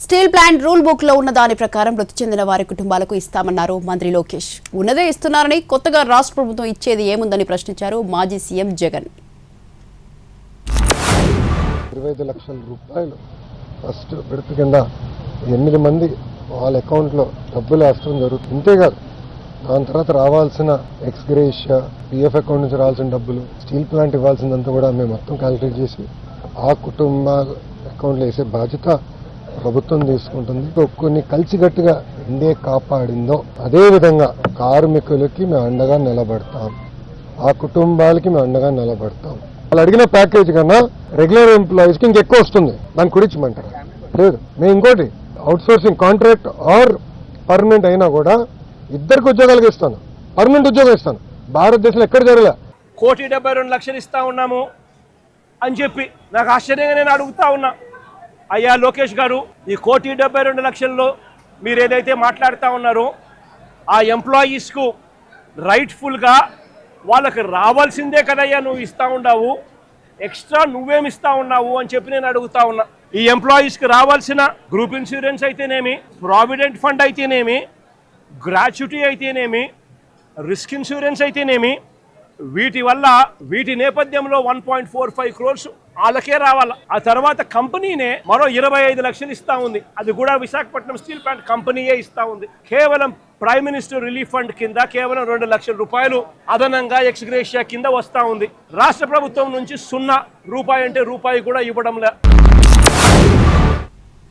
Steel plant rule book లో ఉన్న దాని ప్రకారం మృతి చెందిన వారి కుటుంబాలకు ఇస్తామన్నారు మంత్రి లోకేష్. ఉన్నదే ఇస్తున్నారని కొత్తగా రాష్ట్ర ప్రభుత్వం ఇచ్చేది ఏముందని ప్రశ్నించారు మాజీ సీఎం జగన్. 25 లక్షల రూపాయలు ఫస్ట్ విడత కింద 8 మంది వాళ్ళ అకౌంట్లో డబ్బులు వేస్తడం జరుగుతుంది. ఇంతేకాదు దాని తర్వాత రావాల్సిన ఎక్స్గ్రేషియా, పిఎఫ్ అకౌంట్ నుంచి రావాల్సిన డబ్బులు, స్టీల్ ప్లాంట్ ఇవ్వాల్సిందంతా కూడా మేము మొత్తం క్యాలిక్యులేట్ చేసి ఆ కుటుంబ అకౌంట్లో వేసే బాధ్యత ప్రభుత్వం తీసుకుంటుంది. కొన్ని కలిసికట్టుగా ఇండియా కాపాడిందో అదే విధంగా కార్మికులకి మేము అండగా నిలబడతాం, ఆ కుటుంబాలకి మేము అండగా నిలబడతాం. వాళ్ళు అడిగిన ప్యాకేజ్ కన్నా రెగ్యులర్ ఎంప్లాయీస్కి ఇంకెక్కువ వస్తుంది, దాన్ని కుడిచ్చమంటారు. లేదు, మేము ఇంకోటి అవుట్సోర్సింగ్ కాంట్రాక్ట్ ఆర్ పర్మనెంట్ అయినా కూడా ఇద్దరికి ఉద్యోగాలకు ఇస్తాను, పర్మనెంట్ ఉద్యోగం ఇస్తాను. భారతదేశంలో ఎక్కడ జరగలే. 1,72,00,000 ఇస్తా ఉన్నాము అని చెప్పి నాకు ఆశ్చర్యంగా నేను అడుగుతా ఉన్నా, అయ్యా లోకేష్ గారు, ఈ 1,72,00,000లో మీరు ఏదైతే మాట్లాడుతూ ఉన్నారో ఆ ఎంప్లాయీస్కు రైట్ఫుల్గా వాళ్ళకి రావాల్సిందే కదయ్యా నువ్వు ఇస్తూ ఉన్నావు, ఎక్స్ట్రా నువ్వేమి ఇస్తూ ఉన్నావు అని చెప్పి నేను అడుగుతా ఉన్నా. ఈ ఎంప్లాయీస్కి రావాల్సిన గ్రూప్ ఇన్సూరెన్స్ అయితేనేమి, ప్రావిడెంట్ ఫండ్ అయితేనేమి, గ్రాట్యుటీ అయితేనేమి, రిస్క్ ఇన్సూరెన్స్ అయితేనేమి, వీటి నేపథ్యంలో 1.45 crores వాళ్ళకే రావాల. ఆ తర్వాత కంపెనీనే మరో 25 లక్షలు ఇస్తా ఉంది, అది కూడా విశాఖపట్నం స్టీల్ ప్లాంట్ కంపెనీయే ఇస్తా ఉంది. కేవలం ప్రైమ్ మినిస్టర్ రిలీఫ్ ఫండ్ కింద కేవలం 2 లక్షల రూపాయలు అదనంగా ఎక్స్గ్రేషియా కింద వస్తా ఉంది. రాష్ట్ర ప్రభుత్వం నుంచి 0 రూపాయి అంటే రూపాయి కూడా ఇవ్వడం లే.